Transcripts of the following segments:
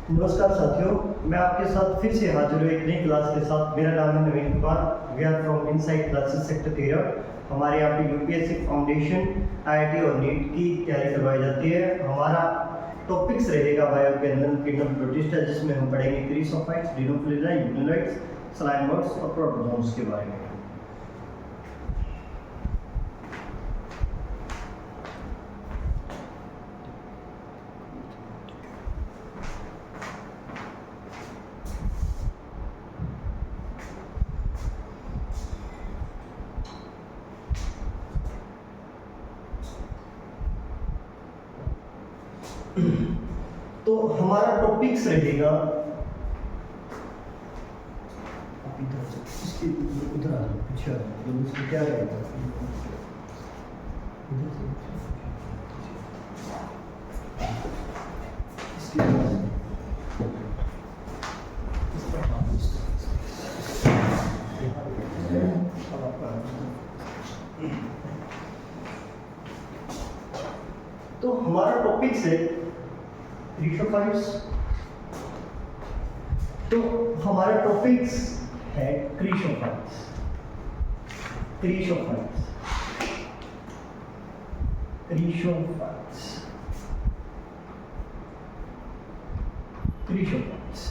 नमस्कार साथियों, मैं आपके साथ फिर से हाजिर हूँ एक नई क्लास के साथ। मेरा नाम है Naveen Kumar. We are from inside classes sector 13। हमारे यहाँ पे यूपीएससी फाउंडेशन, आईआईटी और नीट की तैयारी करवाई जाती है। हमारा टॉपिक्स रहेगा बायो किंगडम प्रोटिस्टा, जिसमें हम पढ़ेंगे क्रीसोफाइट्स, डिनोफिलिडा, यूनिलोइड्स, सलाइन वर्ड्स और प्रोटोजोन्स के बारे में। तो हमारा टॉपिक्स रहेगा, इसके उधर आ जाओ, पीछे आ जाओ, इसको क्या रहेगा तो हमारा टॉपिक्स है क्रीसोफाइट्स। तो हमारा टॉपिक्स है क्रीसोफाइट्स। क्रीसोफाइट्स क्रीसोफाइट्स क्रीसोफाइट्स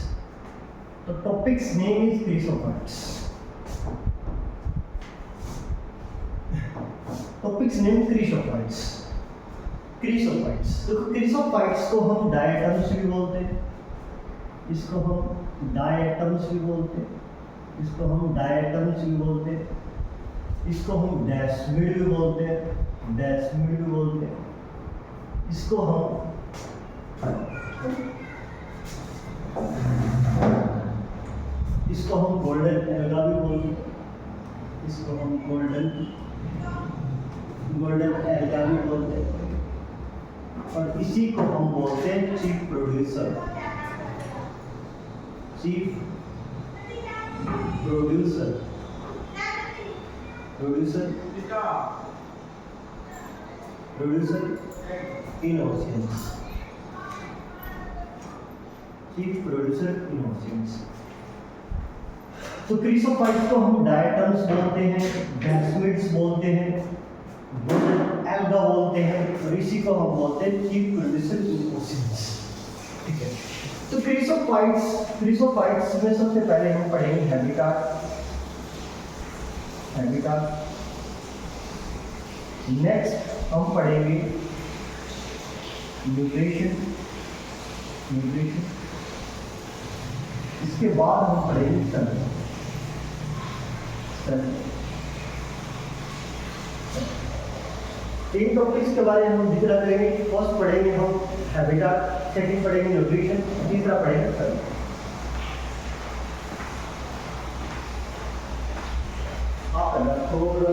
तो topics name is chrysophytes. Topics name chrysophytes. Chrysophytes, देखो क्रीसोफाइट्स को हम डायटम्स भी बोलते हैं, इसको हम डायटम्स भी बोलते हैं, इसको हम डायटम्स भी बोलते हैं, इसको हम डेस्मिड भी बोलते हैं, डेस्मिड भी बोलते हैं, इसको हम गोल्डन एल्गा भी बोलते हैं, इसको हम गोल्डन एल्गा भी बोलते हैं, और इसी को हम बोलते हैं chief producer. Chief producer in oceans. Chief producer in oceans. तो क्रीसोफाइट्स को हम डायटम्स बोलते हैं, डेस्मिड्स बोलते हैं, गोल्डन एल्गा बोलते हैं, और इसी को हम बोलते हैं चीफ प्रोड्यूसर इन ओशियंस। ठीक है, तो क्रीसोफाइट्स में सबसे पहले हम पढ़ेंगे हैबिटाट। नेक्स्ट हम पढ़ेंगे न्यूट्रिशन। इसके बाद हम पढ़ेंगे सेल। तीन टॉपिक्स के बारे में हम जिक्र करेंगे। फर्स्ट पढ़ेंगे हम हैबिटाट, सेकंड पढ़ेंगे न्यूट्रिशन, तीसरा पढ़ेंगे सेल। आप थोड़ा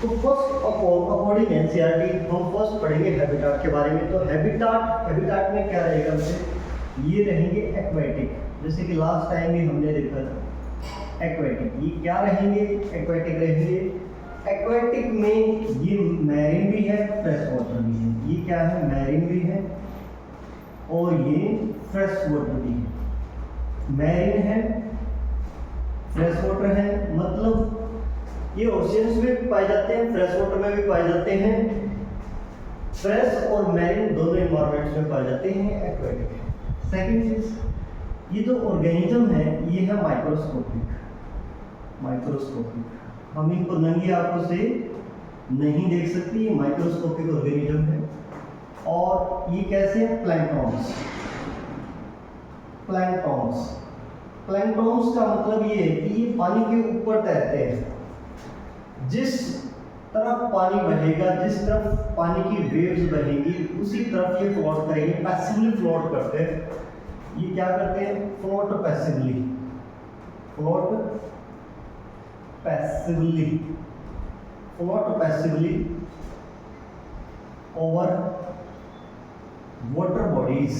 तो फर्स्ट अकॉर्डिंग एनसीईआरटी हम फर्स्ट पढ़ेंगे हैबिटाट के बारे में। तो हैबिटाट में क्या रहेगा, ये रहेंगे एक्वेटिक, जैसे कि लास्ट टाइम भी हमने देखा था एक्वेटिक। ये क्या रहेंगे, एक्वेटिक रहेंगे। एक्वेटिक में ये मैरीन भी है, फ्रेश वाटर भी है। ये क्या है, मैरीन भी है और ये फ्रेश वाटर भी है। मैरीन है, फ्रेश वाटर है, मतलब ये ओशियंस में भी पाए जाते हैं, फ्रेश वाटर में भी पाए जाते हैं। फ्रेश और मैरीन दोनों एनवायरमेंट्स में पाए जाते हैं एक्वेटिक। सेकंड चीज, ये जो ऑर्गेनिज्म है ये है माइक्रोस्कोपिक। हम इनको नंगी आंखों से नहीं देख सकते, ये माइक्रोस्कोपिक ऑर्गेनिज्म है। और ये कैसे हैं, प्लैंक्टॉन्स का मतलब ये है कि ये पानी के ऊपर तैरते हैं। जिस तरफ पानी बहेगा, जिस तरफ पानी की वेव्स बहेगी, उसी तरफ ये फ्लोट करेंगे, पैसिवली फ्लोट करते हैं। ये क्या करते हैं, float passively over water bodies.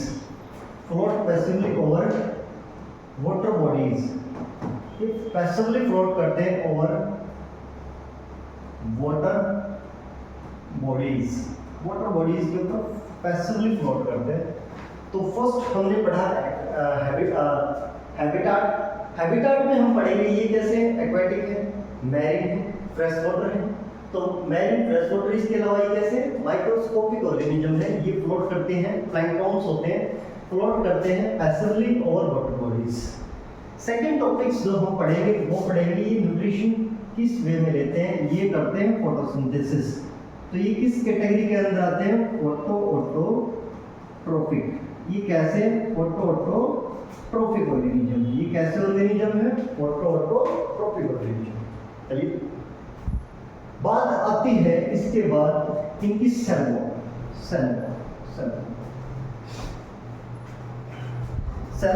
ये पैसिवली फ्लोट करते हैं over water bodies, water bodies के ऊपर पैसिवली फ्लोट करते हैं। तो फर्स्ट हमने पढ़ा हैबिटाट। हैबिटाट में हम पढ़ेंगे ये कैसे एक्वेटिक है, मैरीन है, फ्रेश वाटर है। तो मैरीन, फ्रेश वाटर, इसके अलावा ये कैसे माइक्रोस्कोपिक ऑर्गेनिज्म है, ये फ्लोट करते हैं, प्लैंक्टन्स होते हैं, फ्लोट करते हैं passively over water bodies. Second topics जो हम पढ़ेंगे वो पढ़ेंगे ये न्यूट्रिशन किस वे में लेते हैं, ये करते हैं फोटोसिंथेसिस। तो ये किस कैटेगरी के अंदर आते हैं, ऑटोट्रोफिक। ये कैसे, ऑटोट्रोफिक ऑर्गेनिज्म। ये कैसे ऑर्गेनिज्म है, ऑटोट्रोफिक ऑर्गेनिज्म। चलिए बात आती है इसके बाद इनकी सेल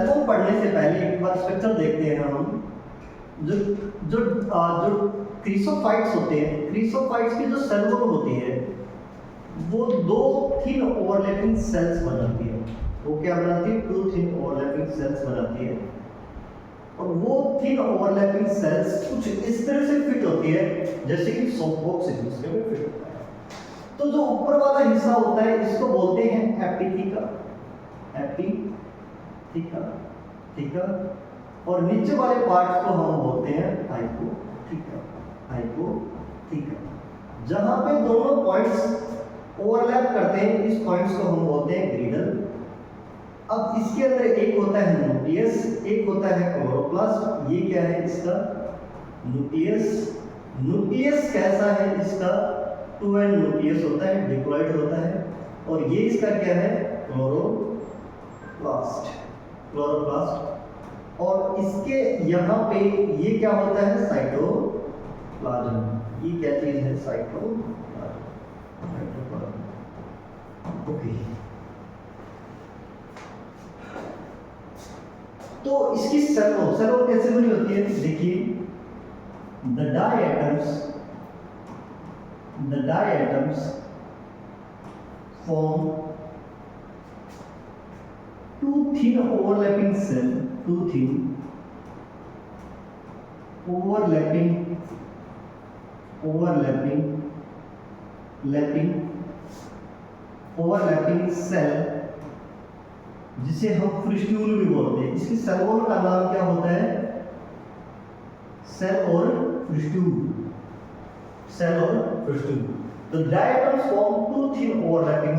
वॉल पढ़ने से पहले एक बार स्ट्रक्चर देखते हैं हम। जो क्रीसोफाइट्स होते हैं, क्रीसोफाइट्स की जो सेल वॉल होती है वो दो थिन ओवरलैपिंग सेल्स बनाती है। वो क्या बनाती है, टू थिन ओवरलैपिंग सेल्स बनाती है। और वो थिन ओवरलैपिंग सेल्स कुछ इस तरह से फिट होती है जैसे कि सॉफ्ट बॉक्स एक दूसरे में फिट होता है। तो जो ऊपर वाला हिस्सा होता है इसको बोलते हैं एपिथीका, एपिथीका। और नीचे वाले पार्ट को हम बोलते हैं हाइपोथीका। जहां पे दोनों पॉइंट्स ओवरलैप करते हैं इस पॉइंट्स को हम बोलते हैं ग्रीडल। अब इसके अंदर एक होता है न्यूक्लियस, एक होता है क्लोरोप्लास्ट। ये क्या है इसका, न्यूक्लियस। न्यूक्लियस कैसा है इसका, 2 एंड न्यूक्लियस होता है, डिप्लॉइड होता है। और ये इसका क्या है, क्लोरोप्लास्ट। और इसके यहाँ पे ये क्या होता है, साइटोप्लाज्म। ये क्या चीज है, साइटोप्लाज्म। ओके, तो इसकी सेल वॉल कैसे बनी होती है, देखिए the diatoms form two thin overlapping cell, overlapping cell जिसे हम फ्रिस्ट्यूल भी बोलते हैं। इसकी सेल वॉल का नाम क्या होता है, सेल और फ्रिस्ट्यूल। The diatoms form two thin overlapping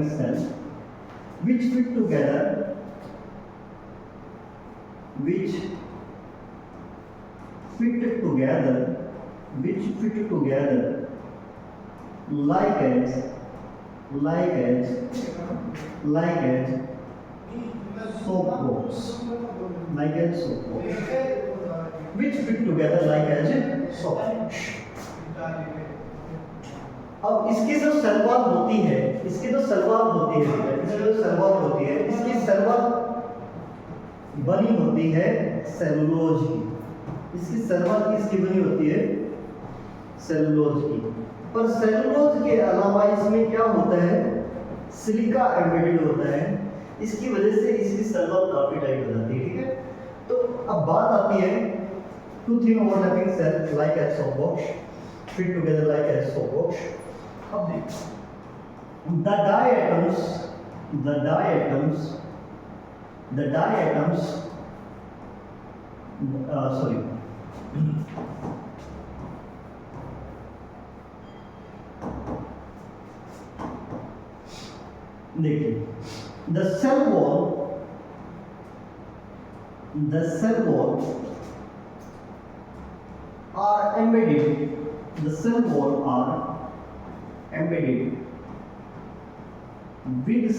cells which fit together like as soap box, which fit together like as soap box। अब इसकी जो सलवार होती है, इसकी सलवार बनी होती है सेलुलोज की। इसकी सलवार किसकी बनी होती है, सेलुलोज की। पर सेलुलोज के अलावा इसमें क्या होता है, सिलिका एम्बेडेड होता है। इसकी वजह से इसकी सलवार काफी टाइट हो जाती है, ठीक है। तो अब बात आती है two thin overlapping cells like as soap box, fit together like as soap box. अब देखिए the diatoms देखिए the cell wall are embedded with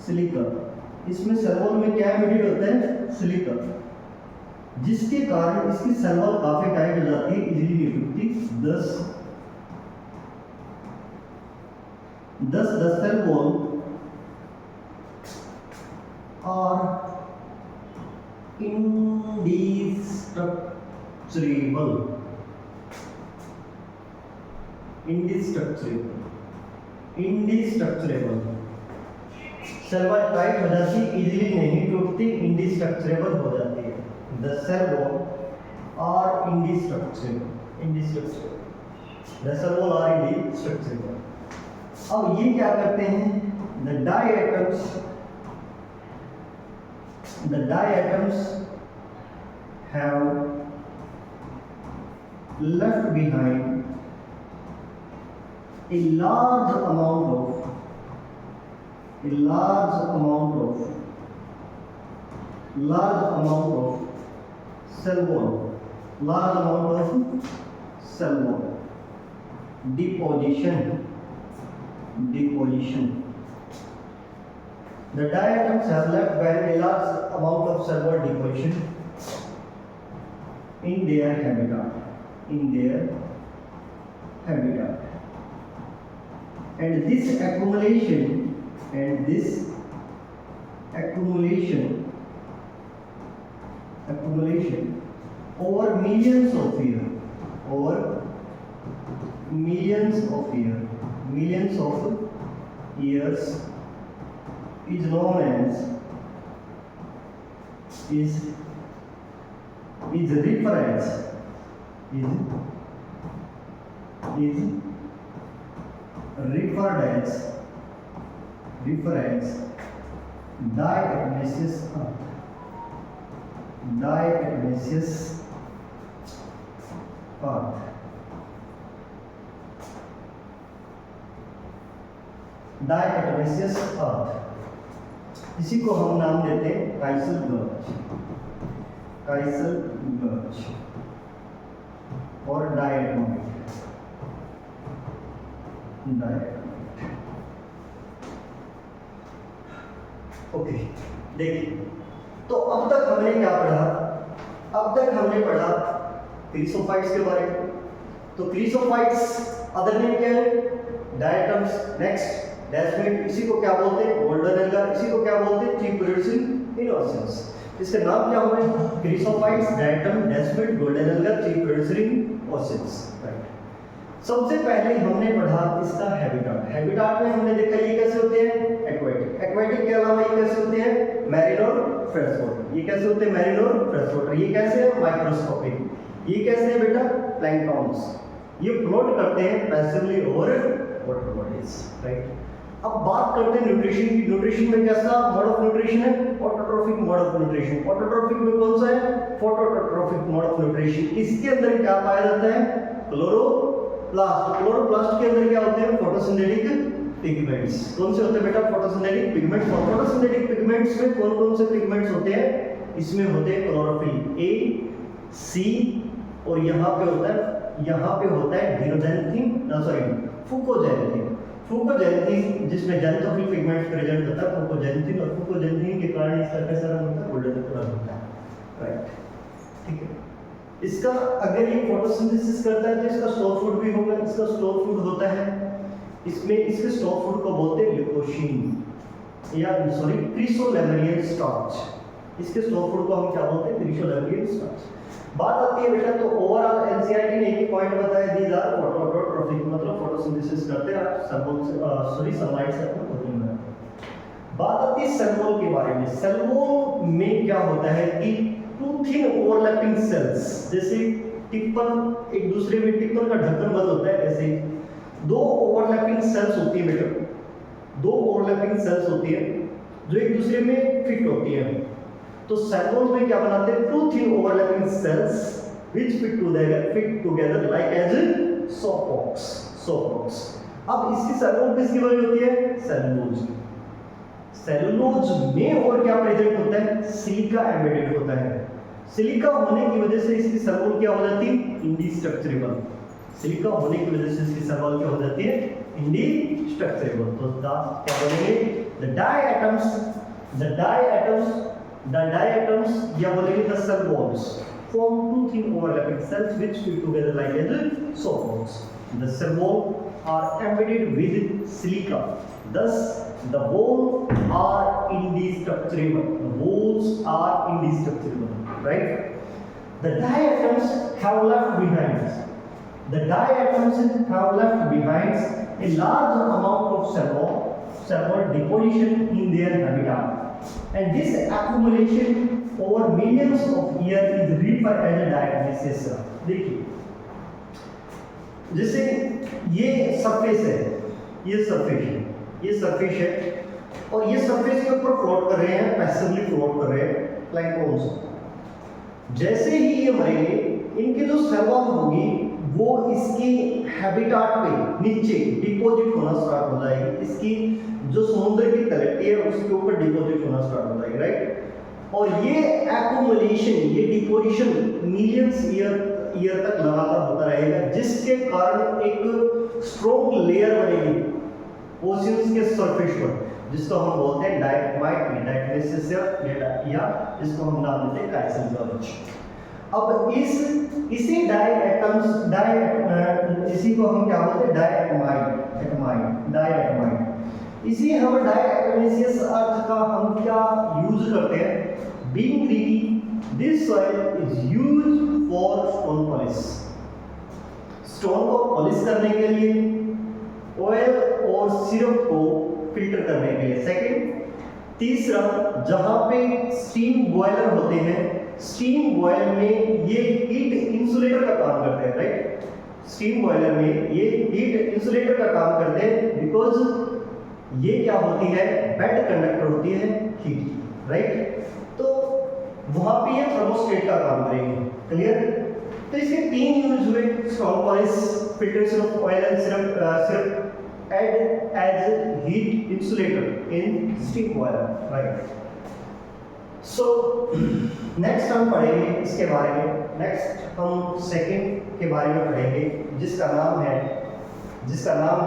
silica। इसमें सेल वॉल में क्या एम्बेडेड होता है, सिलिका, जिसके कारण इसकी सेल वॉल काफी टाइट हो जाती है, इजीली नहीं टूटती। thus the cell wall are indestructible। Cell wall tight हो जाती, इजीली नहीं टूटती, इंडिस्ट्रक्चरेबल हो जाती है। The cell wall are indestructible. The cell wall are indestructible. अब ये क्या करते हैं? The diatoms have left behind a large amount of cell wall, deposition. The diatoms have left behind a large amount of cell wall deposition in their habitat. And this accumulation over millions of years is known as diatomaceous earth. Diatomaceous earth, इसी को हम नाम देते हैं काइसल गर्च और diatomite. Okay, देखिए तो अब तक हमने क्या पढ़ा? अब तक हमने पढ़ा क्रीसोफाइट्स के बारे में। तो क्रीसोफाइट्स अदर नेम क्या है? डायटम्स। नेक्स्ट डेस्मिड, इसी को क्या बोलते हैं? Golden alga. इसी को क्या बोलते हैं? Chief producing innocence. इसके नाम क्या हुए? Chrysophytes, diatom, desmid, golden alga, chief producing innocence. Right. सबसे पहले हमने पढ़ा इसका हैबिटाट में हमने देखा ये कैसे होते हैं? एक्वेटिक के अलावा ये कैसे होते हैं? मैरीन और फ्रेश वाटर। ये कैसे होते हैं? मैरीन और फ्रेश वाटर। ये कैसे है? माइक्रोस्कोपिक। ये कैसे है बेटा? प्लैंक्टन्स। ये फ्लोट करते हैं passively over water bodies. Right. अब बात करते हैं न्यूट्रिशन की। न्यूट्रिशन में कैसा मोड ऑफ न्यूट्रिशन है? Autotrophic mode of nutrition. Autotrophic में कौन सा है? Phototrophic mode of nutrition. इसके अंदर क्या पाया जाता है? क्लोरोप्लास्ट के अंदर क्या होते हैं? Photosynthetic pigments. कौन से होते हैं बेटा? Photosynthetic pigments. फोटोसिंथेटिक पिगमेंट्स में कौन से पिगमेंट्स होते हैं? इसमें होते हैं क्लोरोफिल ए, सी, और यहाँ पे होता है फुकोजेंथिन, जिसमें जेंथोफिल पिगमेंट्स प्रेजेंट होता है। फुकोजेंथिन और फुकोजेंथिन के कारण इसका कैसा रंग होता है? गोल्डन कलर होता है। राइट, ठीक है। इसका अगर ये फोटोसिंथेसिस करता है तो इसका स्टोर फूड भी होगा। इसका स्टोर फूड होता है, इसमें इसके स्टोर फूड को बोलते हैं ल्यूकोशीन या क्रिसोलैमेरियन स्टार्च। इसके स्टोर फूड को हम क्या बोलते हैं? क्रिसोलैमेरियन स्टार्च। बात आती है बेटा, तो ओवरऑल एनसीईआरटी ने एक पॉइंट बताया, दीज आर फोटोट्रोफिक, मतलब फोटोसिंथेसिस करते हैं सनलाइट से अपना प्रोटीन बनाते हैं। बात आती है सेल वॉल के बारे में। सेल वॉल में क्या होता है कि टू थिन ओवरलैपिंग सेल्स, जैसे टिप्पण एक दूसरे में टिप्पण का ढक्कन बंद होता है, ऐसे दो ओवरलैपिंग सेल्स होती है बेटा। दो ओवरलैपिंग सेल्स होती है जो एक दूसरे में फिट होती है। तो सेल वॉल में क्या बनाते हैं? Two thin overlapping cells which fit together like as soapbox। अब इसकी सेल वॉल किसकी बनी होती है? सेलुलोज में और क्या प्रेजेंट होता है? सिलिका एम्बेडेड होता है। सिलिका होने की वजह से इसकी सेल वॉल क्या हो जाती है? इंडिस्ट्रक्चरेबल। सिलिका होने की वजह से इसकी सेल वॉल क्या हो जाती है? इंडिस्ट्रक्चरेबल। तो क्या बोलेंगे? द diatoms या बोलेंगे the cell walls form two thin overlapping cells which fit together like as soapbox. The cell wall are embedded with silica. Thus, the walls are indestructible. Right? The diatoms have left behind a large amount of cell wall deposition in their habitat. and this accumulation over millions of years is referred as a diagnosis. देखिए, जैसे ये surface है, ये surface है और ये surface के ऊपर फ्लोट कर रहे हैं, पैसिवली फ्लोट कर रहे हैं प्लैंक्टन्स। जैसे ही ये मरेंगे, इनकी जो सेल वॉल होगी वो इसकी हैबिटाट पे नीचे डिपॉजिट होना स्टार्ट हो जाएगी, इसकी जो समुद्र की तलहटी है उसके ऊपर डिपॉजिट होना स्टार्ट हो जाएगी, राइट। और ये एक्युमुलेशन, ये डिपोजिशन मिलियंस ईयर तक लगातार होता रहेगा, जिसके कारण एक स्ट्रॉन्ग लेयर बनेगी ओशियंस के सरफेस पर, जिसको हम बोलते हैं डायटमेसिस या जिसको हम नाम देते हैं काइसेलोज। अब इसी इसी को हम क्या बोलते हैं डायटमाइड। इसी हम डायटमेसिस अर्थ का हम क्या यूज करते हैं, being greedy this soil is used for stone polish. Stone को पॉलिश करने के लिए, ऑयल और सिरप को फिल्टर करने के लिए। सेकंड, तीसरा, जहां पे स्टीम बॉयलर होते हैं, स्टीम बॉयलर में ये हीट इंसुलेटर का काम करते हैं, राइट। स्टीम बॉयलर में ये हीट इंसुलेटर का काम करते हैं बिकॉज ये क्या होती है, बेड कंडक्टर होती है हीट, राइट। तो वहां पे ये थर्मोस्टेट का काम करेंगे, क्लियर। तो इसके तीन यूज हुए, stone polish, filtration of oil and syrup add as heat insulator in steam boiler, right? So next हम पढ़ेंगे इसके बारे में, नेक्स्ट हम सेकंड के बारे में पढ़ेंगे जिसका नाम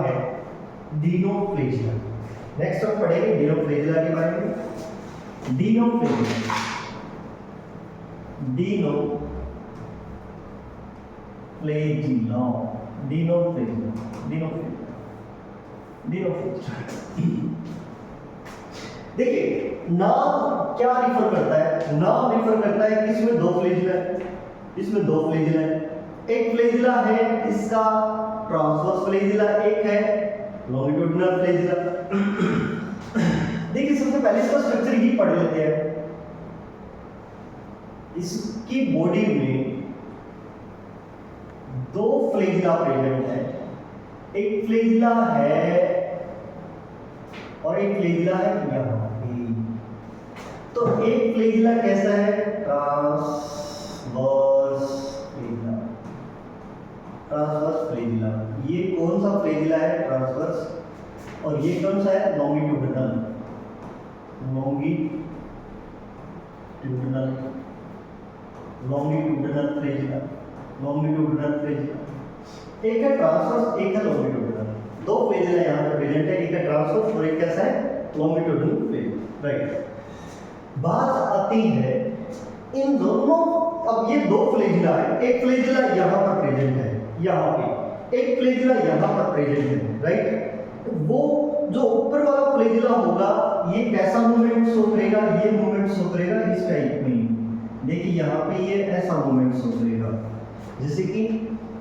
है डिनोफ्लेजिया। नेक्स्ट हम पढ़ेंगे डिनोफ्लेजिया के बारे में। डिनोफ्लेजिया देखिए, नाम क्या रिफर करता है, नाम रिफर करता है कि इसमें दो फ्लेजिला है, एक फ्लेजिला है इसका ट्रांसवर्स फ्लेजिला, एक है लॉन्गिट्यूडिनल फ्लेजिला। देखिए, सबसे पहले इसका स्ट्रक्चर ही पढ़ लेते हैं। इसकी बॉडी में दो फ्लेजिला प्रेजेंट है, एक फ्लेजिला है और एक फ्लेजिला है यहाँ पे। तो एक फ्लेजिला कैसा है, ट्रांसवर्स फ्लेजिला। ये कौन सा फ्लेजिला है, ट्रांसवर्स, और ये कौन सा है, लॉन्गिट्यूडिनल फ्लेजिला। एक है ट्रांसवर्स, एक है लॉन्गिट्यूडिनल। दो फ्लेजिला यहाँ पर प्रेजेंट है, एक है ट्रांसवर्स और एक कैसा है, लॉन्गिट्यूडिनल फ्लेजिला, राइट। बात आती है इन दोनों, अब ये दो फ्लेजिला है, एक फ्लेजिला यहाँ पर प्रेजेंट है, यहाँ पे एक फ्लेजिला यहाँ पर प्रेजेंट है, राइट। वो जो ऊपर वाला फ्लेजिला होगा ये कैसा मूवमेंट शो करेगा, ये मूवमेंट शो करेगा इस टाइप में। देखिए यहाँ पे ये ऐसा मूवमेंट शो करेगा, जैसे कि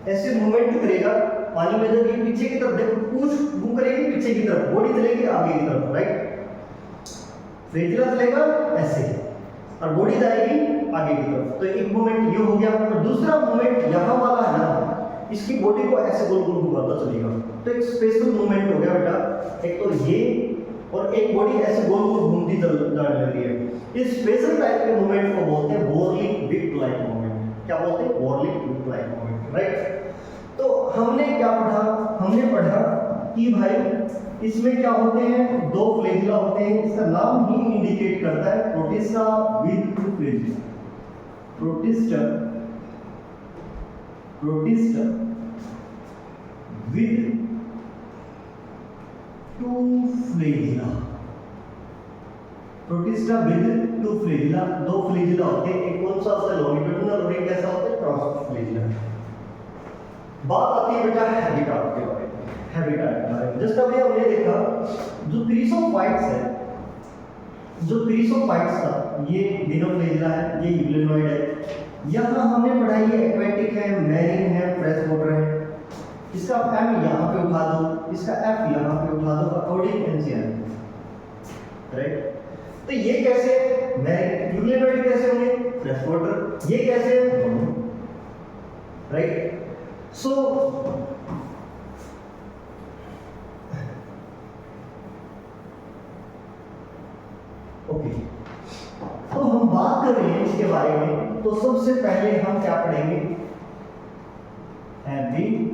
ऐसे मूवमेंट करेगा पानी में, जब ये पीछे की तरफ देखो, पूंछ मुंह करेगी पीछे की तरफ, बॉडी चलेगी आगे की तरफ, राइट। फ्लेजिला चलेगा ऐसे और बॉडी जाएगी आगे की तरफ। तो एक मूवमेंट ये हो गया, और दूसरा मूवमेंट यहाँ वाला है ना, इसकी बॉडी को ऐसे गोल गोल घुमाता चलेगा। तो एक स्पेशल मूवमेंट हो गया बेटा, एक तो ये और एक बॉडी ऐसे गोल गोल घूमती जाने लगी है। इस स्पेशल टाइप के मूवमेंट को बोलते हैं वॉर्लिंग विप लाइक मूवमेंट। क्या बोलते हैं, वॉर्लिंग विप लाइक मूवमेंट, राइट। तो हमने क्या पढ़ा, हमने पढ़ा कि भाई इसमें क्या होते हैं, दो फ्लेजिला होते हैं, इसका नाम ही इंडिकेट करता है, protista with two flagella. Protista with two flagella. Protista with two flagella, दो फ्लेजिला होते हैं, एक कौन सा होता है, लॉन्गिट्यूडिनल, और एक कैसा होता है, ट्रांसवर्स फ्लेजिला। बात आती है बेटा हैबिटाट के बारे में, हैबिटाट के बारे में। जस्ट अभी हमने देखा जो क्रीसोफाइट्स है, जो क्रीसोफाइट्स था ये डिनोफ्लेजिला है, ये यूग्लिनोइड है। यहाँ हमने पढ़ाई है एक्वेटिक है, मैरीन है, फ्रेश वाटर है। इसका एम यहाँ पे उठा दो, इसका एफ यहाँ पे उठा दो, अकॉर्डिंग एनसीईआरटी, राइट। तो ये कैसे यूक्लिड कैसे होंगे? Fresh water. ये कैसे? राइट। सो ओके, तो हम बात कर रहे हैं इसके बारे में, तो सबसे पहले हम क्या पढ़ेंगे? हैबिटाट।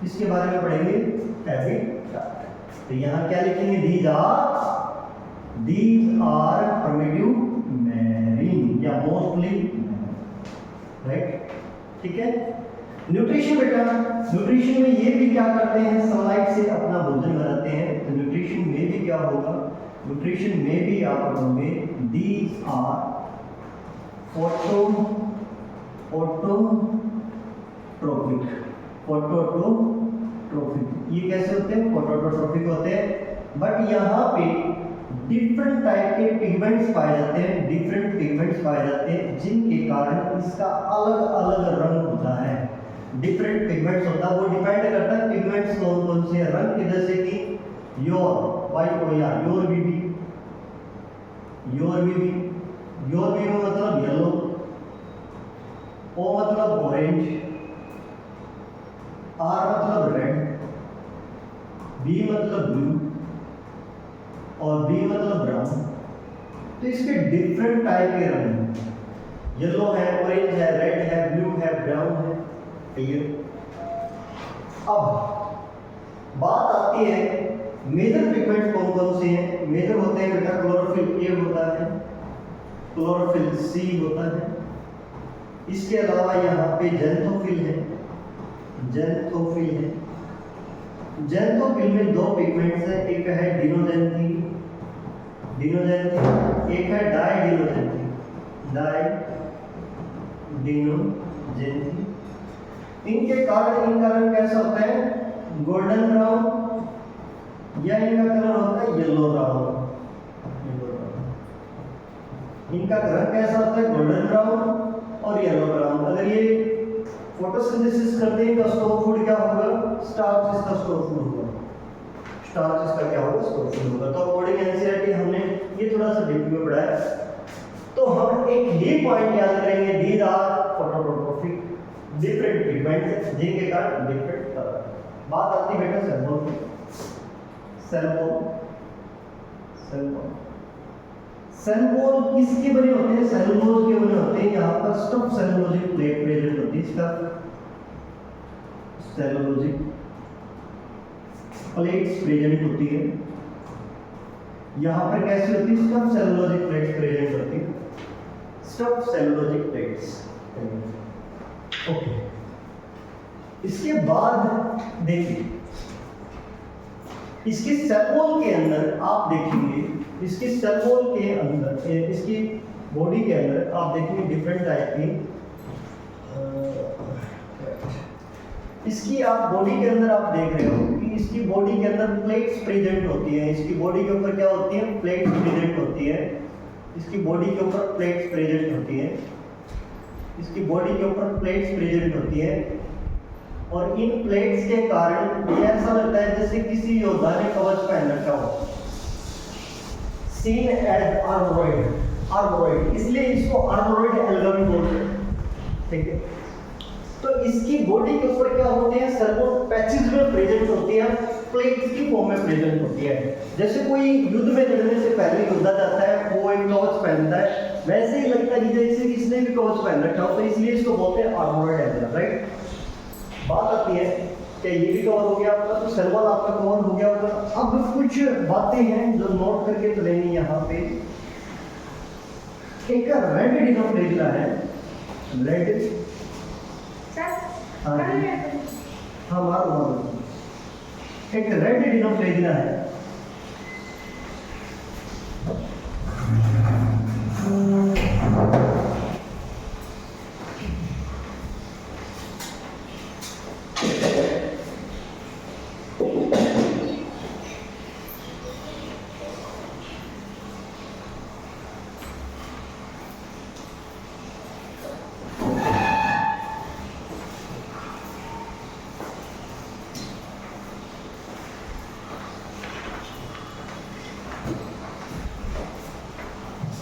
इसके बारे में पढ़ेंगे हैबिटाट। तो यहां क्या लिखेंगे? दीज आर प्रिमिटिव मैरीन या मोस्टली, राइट, ठीक है। न्यूट्रिशन बेटा, न्यूट्रिशन में ये भी क्या करते हैं? सनलाइट से अपना भोजन बनाते हैं। तो न्यूट्रिशन में भी क्या होगा? न्यूट्रिशन में भी आप पढ़ोगे दीज आर फोटोट्रोपिक। ये कैसे होते हैं? फोटोट्रोपिक होते हैं। बट यहाँ पे डिफरेंट टाइप के पिगमेंट्स पाए जाते हैं, जिनके कारण इसका अलग अलग रंग होता है। डिफरेंट पिगमेंट्स होता है, वो डिपेंड करता है पिगमेंट्स कौन कौन से रंग के, जैसे कि योर बीबी मतलब येलो, ओ मतलब ऑरेंज, आर मतलब रेड, बी मतलब ब्लू और बी मतलब ब्राउन। तो इसके डिफरेंट टाइप के रंग, येलो है, ऑरेंज है, रेड है, ब्लू है, ब्राउन है। अब बात आती है मेजर पिगमेंट कौन कौन से हैं? मेजर होते हैं बेटा, क्लोरोफिल ए होता है, क्लोरोफिल सी होता है। इसके अलावा यहाँ पे जेंथोफिल है। जेंथोफिल में दो पिगमेंट्स हैं, एक है डिनोजेंथिन, एक है डाइडिनोजेंथिन। इनके कारण इनका रंग कैसा होता है? गोल्डन ब्राउन, या इनका कलर होता है येलो ब्राउन। इनका रंग कैसा होता है? गोल्डन ब्राउन और येलो ब्राउन। अगर ये फोटोसिंथेसिस करते हैं तो स्टोर फूड क्या होगा? स्टार्च इसका स्टोर फूड होगा। तो अकॉर्डिंग एनसीईआरटी हमने ये थोड़ा सा डीप में पढ़ा है। तो हम एक ही पॉइंट याद करेंगे, these are phototropic, different pigments जिनके कारण डिफरेंट कलर। बात आती है बेटा सेलबोन किसके बने होते हैं? सेलुलोज के बने होते हैं। यहाँ पर स्टफ सेलुलोजिक प्लेट प्रेजेंट होती है। इसका सेलुलोजिक प्लेट्स प्रेजेंट होती है। यहाँ पर कैसी होती है? स्टफ सेलुलोजिक प्लेट्स प्रेजेंट होती है। Stuff cellulosic plates, okay. इसके बाद देखिए, इसके सेल वॉल के अंदर आप देखेंगे, इसकी सेल वॉल के अंदर, इसकी बॉडी के अंदर आप देखेंगे डिफरेंट टाइप की, इसकी आप बॉडी के अंदर आप देख रहे हो कि इसकी बॉडी के अंदर प्लेट्स प्रेजेंट होती हैं। इसकी बॉडी के ऊपर क्या होती है? प्लेट्स प्रेजेंट होती है। इसकी बॉडी के ऊपर प्लेट्स प्रेजेंट होती है। इसकी बॉडी के ऊपर प्लेट्स प्रेजेंट होती है। और इन प्लेट्स के कारण ये ऐसा लगता है जैसे किसी योद्धा ने कवच पहन रखा हो। सीन एज आर्मोरॉइड, इसलिए इसको आर्मोरॉइड एल्गम बोलते हैं, ठीक है। तो इसकी बॉडी के ऊपर क्या होते हैं? सर्वो पैचेस में प्रेजेंट होती है, प्लेट्स की फॉर्म में प्रेजेंट होती है। जैसे कोई युद्ध में लड़ने से पहले योद्धा जाता है, वो एक कवच पहनता है, वैसे ही लगता है जैसे किसने भी कवच पहन रखा हो, तो इसलिए इसको बोलते हैं आर्मोरॉइड एल्गम, राइट। बात आती है कि ये भी कवर हो गया आपका, तो सर्वल आपका कवर हो गया होगा। अब कुछ बातें हैं जो नोट करके चलेंगे। यहाँ पे एक रेड डिनोफ्लेजिला है, रेड, हाँ मारो, एक रेड डिनोफ्लेजिला है।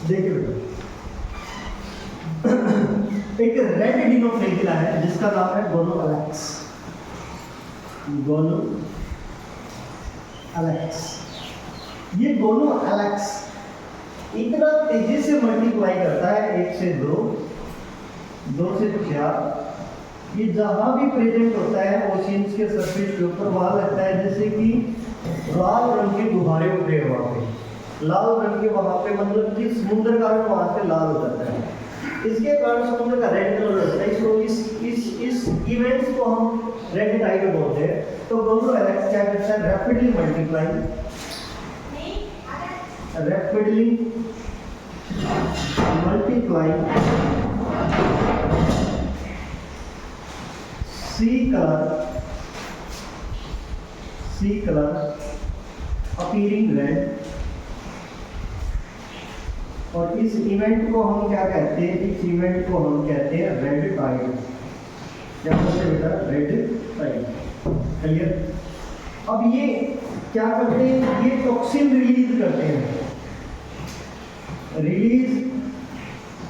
देखिए बेटा, एक रेड डिनोफ्लेजिला है जिसका नाम है गोनोअलेक्स। गोनोअलेक्स, ये गोनोअलेक्स इतना तेजी से मल्टीप्लाई करता है, 1 से 2, 2 से 4, ये जहां भी प्रेजेंट होता है ओशियंस के सरफेस के ऊपर वहां लगता है जैसे कि लाल रंग के गुब्बारे उड़े हैं वहां पे, लाल रंग के वहां पे, मतलब कि समुद्र का रंग वहां से लाल हो जाता है, इसके कारण समुद्र का रेड कलर होता है। इसको इस इवेंट्स को हम रेड टाइड बोलते हैं। तो गोनोअलेक्स क्या करता है, rapidly multiply C color appearing red, और इस इवेंट को हम क्या कहते हैं, इस इवेंट को हम कहते हैं रेड टाइड। क्या बोलते हैं बेटा, रेड टाइड। क्लियर। अब ये क्या करते हैं, ये टॉक्सिन रिलीज करते हैं, रिलीज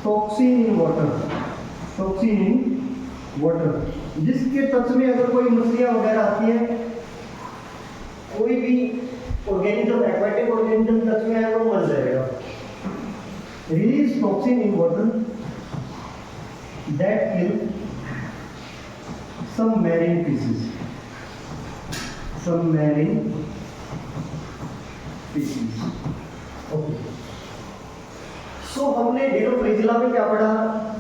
टॉक्सिन इन वाटर, जिसके टच में अगर कोई मछलियां वगैरह आती है, कोई भी ऑर्गेनिज्म, एक्वाटिक ऑर्गेनिज्म टच में आएगा वो मर जाएगा। Release toxin in water that kill some marine species, okay. So हमने डिनोफ्लेजिला में क्या पढ़ा,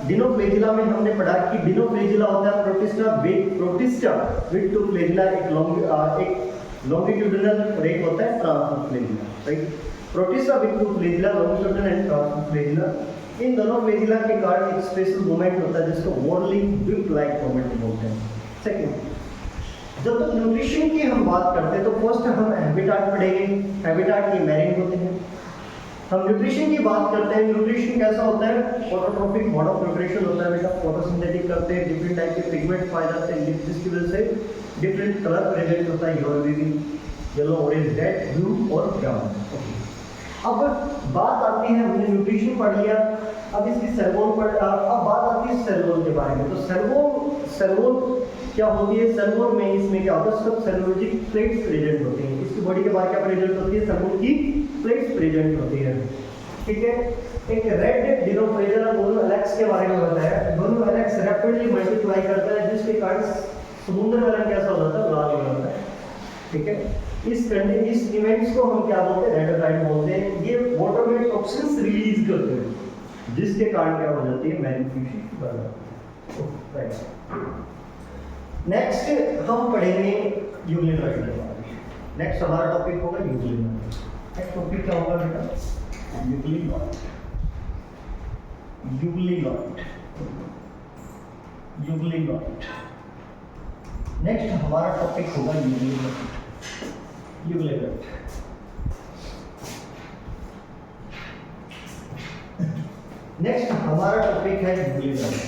डिनोफ्लेजिला में हमने पढ़ा कि डिनोफ्लेजिला होता है प्रोटिस्टा विद टू फ्लेजिला, एक लॉन्गिट्यूडिनल और एक होता है transverse flagella, right. Protista with two flagella, longitudinal and transverse flagella, इन दोनों फ्लेजिला के कारण एक स्पेशल मूवमेंट होता है जिसको वॉर्लिंग व्हिप लाइक मूवमेंट बोलते हैं। सेकंड, जब तक न्यूट्रिशन की हम बात करते हैं तो फर्स्ट हम हैबिटाट पढ़ेंगे। हैबिटाट की मैरिन होते हैं। हम न्यूट्रिशन की बात करते हैं, न्यूट्रिशन कैसा होता है, फोटोट्रोपिक मोड ऑफ न्यूट्रिशन होता है बेटा, फोटोसिंथेटिक करते हैं, डिफरेंट टाइप के पिगमेंट पाए जाते हैं जिसकी वजह से डिफरेंट कलर प्रेजेंट होता है, येलो, ऑरेंज, रेड, ब्लू और ब्राउन। अब बात आती है, हमने न्यूट्रिशन पढ़ लिया, अब इसकी सेल वॉल अब बात आती है सेल वॉल के बारे में। तो सेल वॉल क्या होती है, सेल वॉल में इसमें क्या होता है, सब सेलुलोजिक प्लेट्स प्रेजेंट होती हैं। इसकी बॉडी के बाहर क्या प्रेजेंट होती है, सेल वॉल की प्लेट्स प्रेजेंट होती है, ठीक है। एक रेड डिनोफ्लेजिला गोनोअलेक्स के बारे में बताया। गोनोअलेक्स रैपिडली मल्टीप्लाई करता है जिसके कारण समुद्र का रंग कैसा हो जाता है, लाल हो जाता है, ठीक है। इस इवेंट्स को हम क्या बोलते हैं, रेड टाइड बोलते हैं। ये वाटर में टॉक्सिन्स रिलीज करते हैं जिसके कारण क्या हो जाती है, मैरीन फिश बढ़ जाती है। नेक्स्ट हम पढ़ेंगे यूग्लिनॉइड के बारे में। नेक्स्ट हमारा टॉपिक होगा यूग्लिनॉइड। नेक्स्ट टॉपिक क्या होगा बेटा, यूग्लिनॉइड। नेक्स्ट हमारा टॉपिक होगा यूग्लिनॉइड। नेक्स्ट हमारा टॉपिक है यूग्लिनॉइड।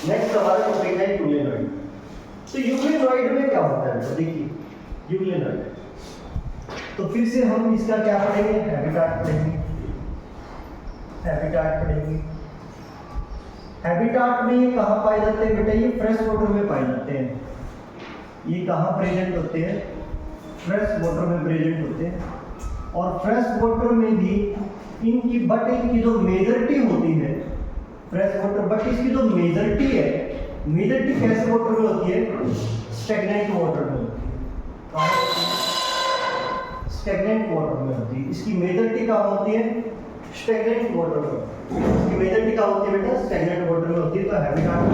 नेक्स्ट हमारा टॉपिक है यूग्लिनॉइड। तो यूग्लिनॉइड में क्या होता है, तो देखिए यूग्लिनॉइड, तो फिर से हम इसका क्या पढ़ेंगे, हैबिटाट पढ़ेंगे। हैबिटाट में ये कहाँ पाए जाते हैं बेटा, ये फ्रेश वाटर में पाए जाते हैं। ये कहाँ प्रेजेंट होते हैं, फ्रेश वाटर में प्रेजेंट होते हैं। और फ्रेश वाटर में भी इनकी जो मेजॉरिटी होती है फ्रेश वाटर, बट इसकी जो मेजॉरिटी है, मेजॉरिटी कैसे वाटर में होती है, स्टैग्नेंट वाटर में होती है। स्टैग्नेंट वाटर में होती है, इसकी मेजॉरिटी कहाँ होती है, स्टैग्नेंट वाटर में। इसकी मेजॉरिटी कहाँ होती है बेटा, स्टैग्नेंट वाटर में होती है। तो हैबिटाट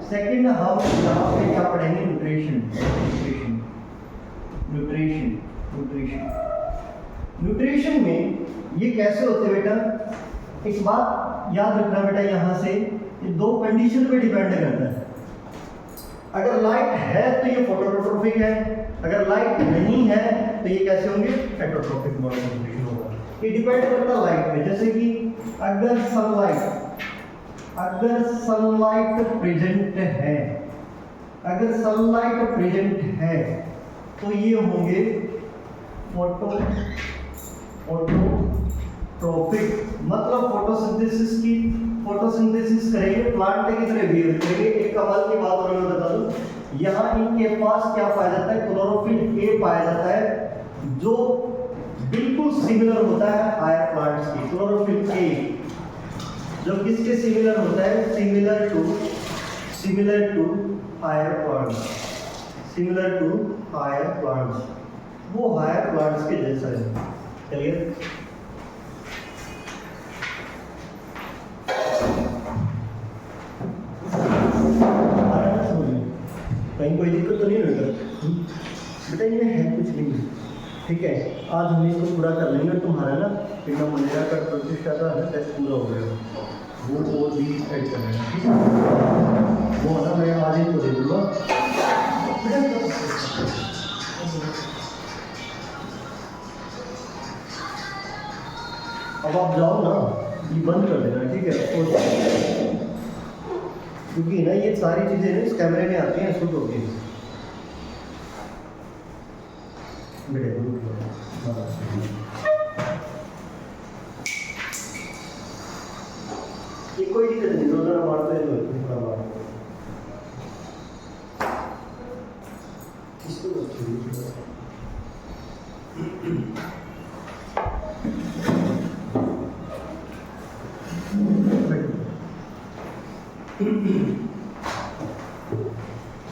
सेकंड हम यहाँ पे क्या पढ़ेंगे, न्यूट्रिशन में ये कैसे होते हैं बेटा, एक बात याद रखना बेटा, यहाँ से ये दो कंडीशन पे डिपेंड करता है। अगर लाइट है तो ये फोटोट्रोपिक है, अगर लाइट नहीं है तो ये कैसे होंगे, हेटेरोट्रोपिक मोड ऑफ न्यूट्रिशन होगा। ये डिपेंड करता है लाइट पे, जैसे कि अगर सनलाइट प्रेजेंट है अगर सनलाइट प्रेजेंट है तो ये होंगे फोटोट्रॉपिक, मतलब फोटोसिंथेसिस करेंगे, प्लांट की तरह बिहेव करेंगे। एक कमाल की बात और मैं बता दूं, यहाँ इनके पास क्या पाया जाता है, क्लोरोफिल ए पाया जाता है, जो बिल्कुल सिमिलर होता है हायर प्लांट्स की। क्लोरोफिल ए जो किसके सिमिलर होता है, सिमिलर टू हायर प्लांट्स, वो हायर प्लांट्स के जैसा है। क्लियर? कहीं कोई दिक्कत तो नहीं होगा बेटा, इनमें है कुछ नहीं, ठीक है। आज हम इसको पूरा कर लेंगे, तुम्हारा ना पिंडा मलेरिया का प्रतिष्ठा का है टेस्ट पूरा हो गया, वो भी ऐड कर लेना, ठीक है। वो ना मैं आज ही को दे दूँगा। अब आप जाओ ना, ये बंद कर देना, ठीक है, क्योंकि ना ये सारी चीज़ें ना इस कैमरे में आती हैं, शूट होती हैं। ये कोई दिक्कत नहीं, दोनों मारते हैं तो थोड़ा मार इसको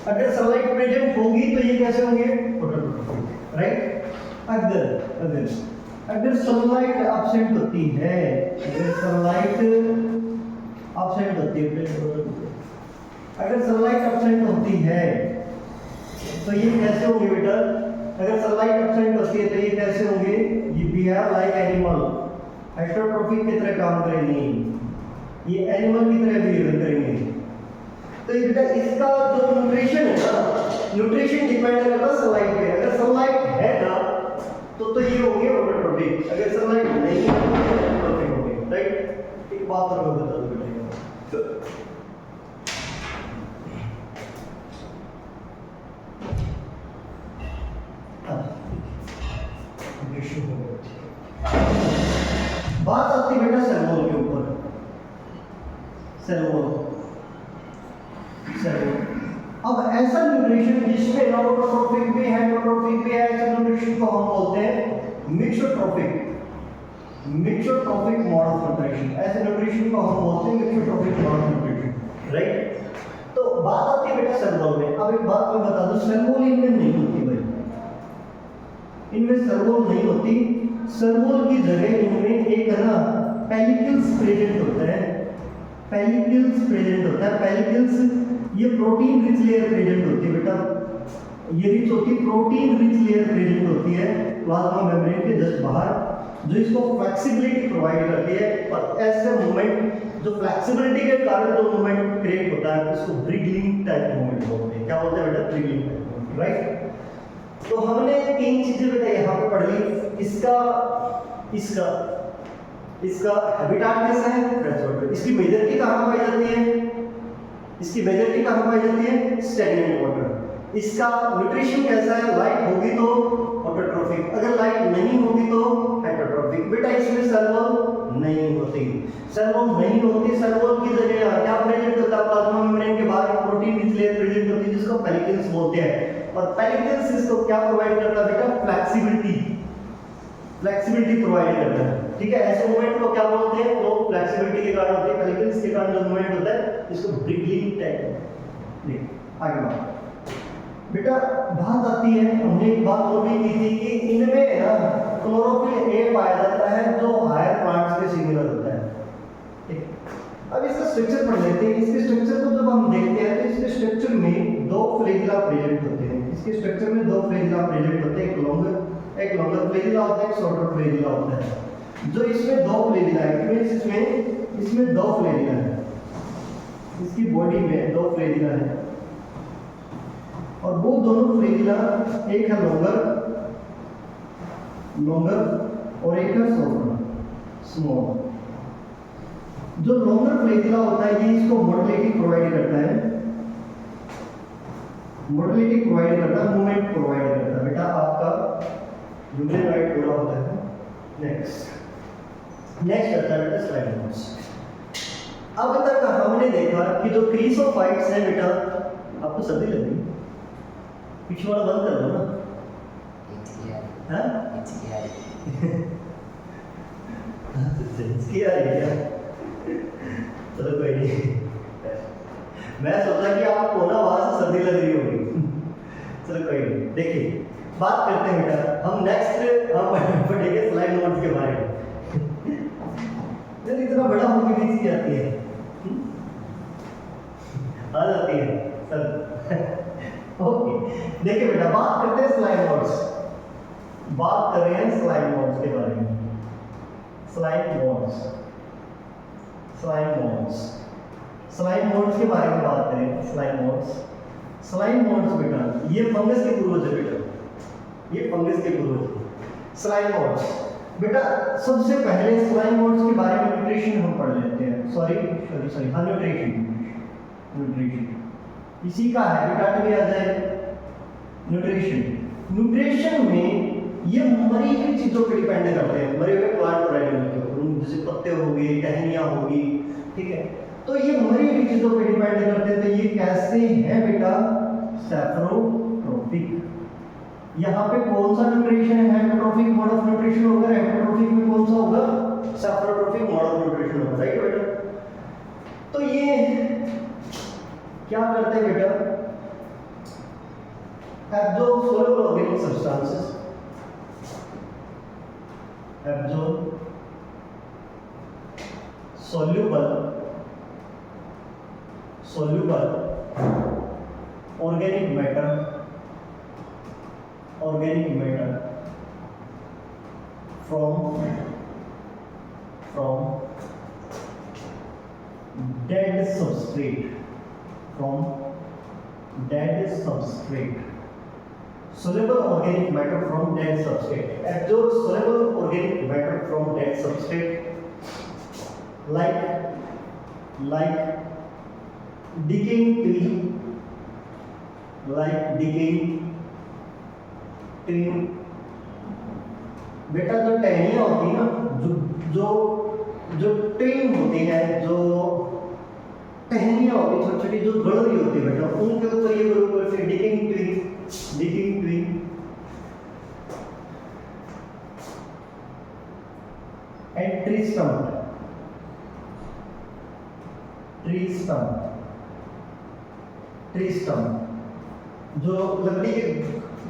अगर सनलाइट प्रेजेंट होगी तो ये कैसे होंगे, राइट। अगर सनलाइट एब्सेंट होती है, अगर सनलाइट एब्सेंट होती है तो ये कैसे होंगे बेटा, अगर सनलाइट एब्सेंट होती है तो ये कैसे होंगे, ये बिहेव लाइक एनिमल, हेटेरोट्रॉपिक की तरह काम करेंगे, ये एनिमल की तरह बिहेव करेंगे। तो ये बेटा इसका जो न्यूट्रिशन है ना, न्यूट्रिशन डिपेंड करता है सनलाइट पे। अगर सनलाइट है ना तो ये होंगे ऑटोट्रॉपिक, अगर सनलाइट नहीं है तो ऑटोट्रॉपिक होंगे, राइट। एक बात और मैं बता दूं बेटा, बात आती बेटा सेल वॉल के ऊपर। सेल वॉल अब ऐसा न्यूट्रिशन जिसमें ऑटोट्रॉपिक भी है, हेटेरोट्रॉपिक भी है, ऐसे न्यूट्रिशन को हम बोलते हैं मिक्सोट्रॉपिक मोड ऑफ न्यूट्रिशन। ऐसे न्यूट्रिशन को हम बोलते हैं mixotrophic mode of nutrition, right. तो बात आती है बेटा सेल वॉल में। अब एक बात मैं बता दूं, सेल वॉल इनमें नहीं होती भाई, इनमें सेल वॉल नहीं होती। सेल वॉल की जगह इनमें एक है ना पेलिकल्स प्रेजेंट होता है, पेलिकल्स ये प्रोटीन रिच लेयर प्रेजेंट होती है बेटा, ये रिच होती है, प्रोटीन रिच लेयर प्रेजेंट होती है प्लाज्मा मेम्ब्रेन के जस्ट बाहर, जो इसको फ्लेक्सिबिलिटी प्रोवाइड करती है। और ऐसे मूवमेंट जो फ्लेक्सिबिलिटी के कारण जो मूवमेंट क्रिएट होता है उसको ब्रिगलिंग टाइप मूवमेंट बोलते हैं। क्या बोलते हैं बेटा, ब्रिगलिंग टाइप, राइट। तो हमने तीन चीजें बेटा यहाँ पे पढ़ ली। इसका हैबिटाट कैसा है, फ्रेश वाटर। इसकी मेजॉरिटी कहाँ पाई जाती है, स्टैग्नेंट वाटर। इसका न्यूट्रिशन कैसा है, लाइट होगी तो ऑटोट्रॉपिक, अगर लाइट नहीं होगी तो हेटेरोट्रॉपिक। बेटा इसमें सेल वॉल नहीं होती, सेल वॉल की जगह क्या प्रेजेंट होता है, प्लाज्मा मेम्ब्रेन के बाहर एक प्रोटीन रिच लेयर प्रेजेंट होती है जिसको पेलिकल्स बोलते हैं। और पेलिकल्स इसको क्या प्रोवाइड करता है बेटा, फ्लेक्सिबिलिटी प्रोवाइड करता है, ठीक है। ऐसे मूवमेंट को क्या बोलते हैं, तो फ्लेक्सिबिलिटी के कारण होते हैं, पेलिकल्स के कारण जो मूवमेंट होता है इसको ब्रिगलिंग टाइप। आगे बात बेटा बात आती है, हमने एक बात और भी की थी कि इनमें ना क्लोरोफिल ए पाया जाता है जो हायर प्लांट्स के सिमिलर होता है, ठीक। अब इसका स्ट्रक्चर पढ़ लेते हैं। इसके स्ट्रक्चर को जब हम देखते हैं तो इसके स्ट्रक्चर में दो फ्लैजिला प्रेजेंट होते हैं, एक लॉन्गर फ्लैजिला होता है, एक शॉर्टर फ्लैजिला होता है। जो इसमें दो फ्लैजिला है, इसमें दो फ्लैजिला है, इसकी बॉडी में दो फ्लैजिला है, और वो दोनों फ्लैजिला एक है लॉन्गर और एक है स्मॉल। जो लॉन्गर फ्लैजिला होता है ये इसको मोटिलिटी प्रोवाइड करता है, मोटिलिटी प्रोवाइड करता है, मूवमेंट प्रोवाइड करता है बेटा आपका ह्यूमनॉइड पूरा होता है। नेक्स्ट आता है बेटा स्लाइड नोट्स। अब तक हमने देखा कि जो क्रीसोफाइट्स हैं बेटा, आपको सर्दी लग रही, पीछे वाला बंद कर दो ना। हाँ इसकी आ रही है, चलो कोई नहीं, मैं सोचा कि आपको ना वहां से सर्दी लग रही होगी। चलो कोई नहीं, देखिए बात करते हैं बेटा, हम नेक्स्ट हम पढ़ेंगे स्लाइड नोट्स के बारे में। इतना बड़ा होगी भी इसकी आती है, आ जाती है सर। ओके देखिए बेटा, बात करते हैं स्लाइड नोट्स, बात कर रहे हैं स्लाइड नोट्स के बारे में। Slide notes, slide notes, slide notes के बारे में बात करें। स्लाइड नोट्स, स्लाइड नोट्स बेटा ये फंगस के पूर्वज है बेटा, ये फंगस के पूर्वज। स्लाइड नोट्स बेटा सबसे पहले स्लाइड नोट्स के बारे में न्यूट्रिशन हम पढ़ लेते हैं। सॉरी न्यूट्रिशन, न्यूट्रिशन इसी का हैबिटेट भी आ जाए। न्यूट्रिशन, न्यूट्रिशन में ये मरी हुई चीजों पर डिपेंड करते हैं, मरे हुए प्लांट और एनिमल के ऊपर, जैसे पत्ते हो गए, टहनियाँ होगी, ठीक है, तो ये मरी हुई चीजों पर डिपेंड करते हैं। तो ये कैसे है बेटा, सेफरोट्रोपिक। यहाँ पे कौन सा न्यूट्रिशन है, हेटरोट्रोपिक मोड ऑफ न्यूट्रिशन होगा, हेटरोट्रोपिक में कौन सा होगा, सेफरोट्रोपिक मोड ऑफ न्यूट्रिशन होगा, राइट बेटा। तो ये क्या करते हैं बेटा, absorb soluble organic substances, absorb soluble organic matter from dead substrate, soluble organic matter from dead substrate, absorb soluble organic matter from dead substrate, like decaying tree, बेटा जो टहनियाँ होती है ना, जो ट्रिम होती है, जो टहनियाँ होती है, छोटी छोटी जो गड़ रही होती है बेटा, उनके ऊपर ये ग्रो करते हैं decaying tree and tree stump, जो लकड़ी के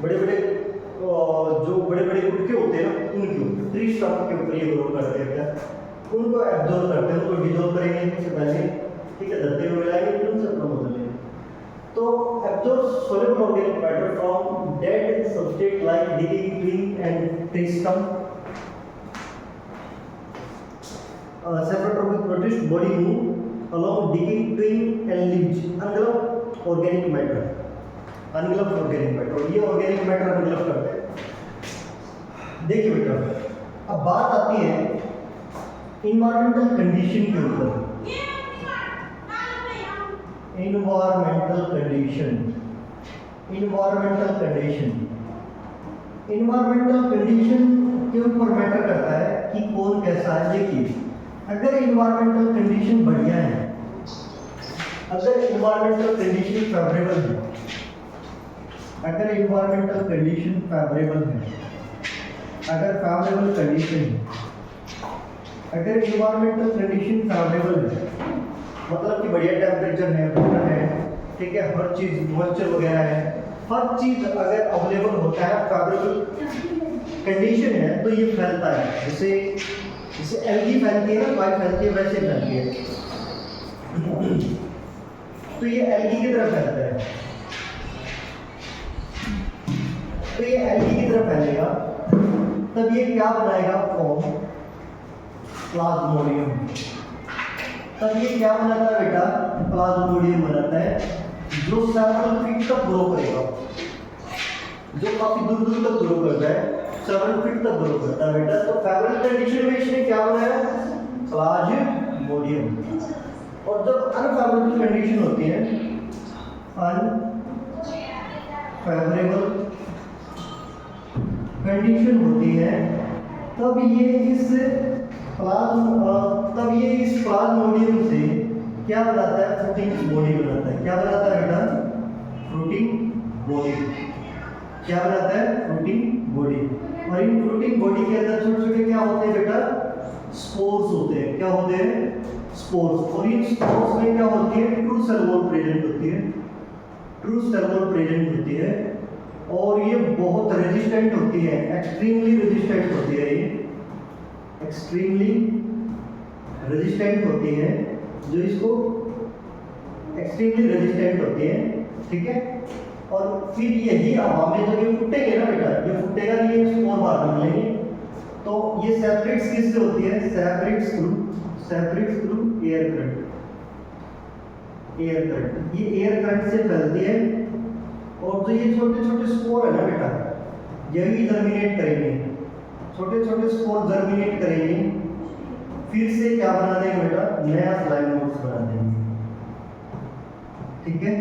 बड़े बड़े गुटके होते हैं ना, उनके ऊपर, ट्री स्टम्प के ऊपर ये ग्रो करते हैं क्या, उनको एब्जॉर्ब करते हैं, उनको डिसॉल्व करेंगे सबसे पहले, ठीक है, धरती में मिलाएंगे, फिर उनसे अपना बदल लेंगे। तो absorb soluble organic matter from dead substrate like decaying tree and tree stump, saprotrophic produce body move along decaying tree and leaves, engulf organic matter, और ये ऑर्गेनिक मैटर अनगलफ करते हैं। देखिए बेटा, अब बात आती है इन्वायरमेंटल कंडीशन के ऊपर। इन्वायरमेंटल कंडीशन के ऊपर मैटर करता है कि कौन कैसा है। देखिए, अगर इन्वायरमेंटल कंडीशन बढ़िया है, अगर इन्वायरमेंटल कंडीशन फेवरेबल है, अगर फेवरेबल कंडीशन है, मतलब कि बढ़िया टेम्परेचर है, ठीक है, हर चीज मॉइस्चर वगैरह है, हर चीज अगर अवेलेबल होता है, फेवरेबल कंडीशन है, तो ये फैलता है। जैसे एल्गी फैलती है ना, पाइप फैलती है, वैसे फैलती है, तो ये एल्गी की तरफ फैलता है, तो ये एल्गी की तरफ फैलेगा, तब ये क्या बनाएगा, फॉर्म प्लाज्मोडियम। तब ये क्या बनाता है बेटा, प्लाज्मोडियम बनाता है, जो सेवरल फीट तक ग्रो करेगा, जो काफी दूर तक ग्रो करता है, 7 फीट तक ग्रो करता है बेटा। तो फेवरेबल कंडीशन में इसने क्या बनाया, प्लाज्मोडियम। और जब अनफेवरेबल कंडीशन होती है, फेवरेबल कंडीशन होती है, तब ये इस प्लाज्मोडियम से क्या बनाता है, फ्रूटिंग बॉडी बनाता है। क्या बनाता है बेटा, फ्रूटिंग बॉडी। क्या बनाता है, फ्रूटिंग बॉडी। और इन फ्रूटिंग बॉडी के अंदर छोटे छोटे क्या होते हैं बेटा, स्पोर्स होते हैं। क्या होते हैं, स्पोर्स। और इन स्पोर्स में क्या होती है, ट्रू सेल वॉल प्रेजेंट होती है। ट्रू सेल वॉल प्रेजेंट होती है और ये बहुत रेजिस्टेंट होती है, एक्सट्रीमली रेजिस्टेंट होती है। ये एक्सट्रीमली रेजिस्टेंट होती है, जो इसको एक्सट्रीमली रेजिस्टेंट होती है, ठीक है। और फिर यही हवा में जब ये फूटेंगे ना बेटा, ये फूटेगा, ये स्पोर बाहर निकलेंगे, तो ये सेपरेट्स किससे होती है, separates through air current. Air current, ये एयर करंट से फैलती है। और जो ये छोटे छोटे स्पोर है ना बेटा, यही जर्मिनेट करेंगे, छोटे छोटे स्पोर जर्मिनेट करेंगे, फिर से क्या बना देंगे बेटा, नया स्लाइम नोड्स बना देंगे, ठीक है।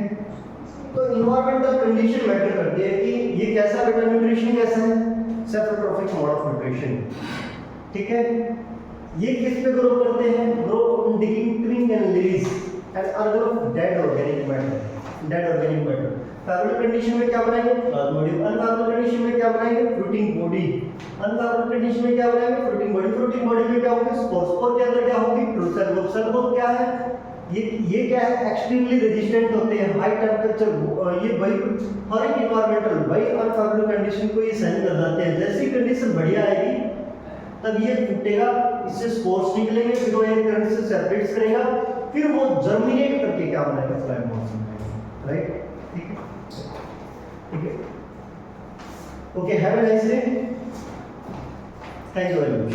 तो इन्वायरमेंटल कंडीशन मैटर करती है कि ये कैसा बेटा, न्यूट्रिशन कैसा है, सेफोट्रोफिक मोड ऑफ न्यूट्रिशन, ठीक है। ये किस पे ग्रो करते हैं, grow on decomposing and leaves and other dead organic matter. Favourable condition में क्या बनाएंगे, प्लाज्मोडियम। अनफेवरेबल कंडीशन में क्या बनाएंगे, फ्रूटिंग बॉडी। अनफेवरेबल कंडीशन में क्या बनाएंगे, फ्रूटिंग बॉडी। फ्रूटिंग बॉडी में क्या होगी, स्पोर के अंदर क्या होगी, true cell wall. Cell wall क्या है, ये क्या है, एक्सट्रीमली रेजिस्टेंट होते हैं, हाई टेम्परेचर। ये वही हर एक इन्वायरमेंटल वही अनफेवरेबल कंडीशन को ये सहन कर जाते हैं। जैसी कंडीशन बढ़िया आएगी तब ये फूटेगा, इससे स्पोर्स निकलेंगे, फिर वो एयर करंट से सेपरेट करेगा, फिर वो जर्मिनेट करके क्या बनाएगा, फ्लाइम नोड्स, राइट। ठीक है, ठीक है, okay, have a nice day, thank you very much.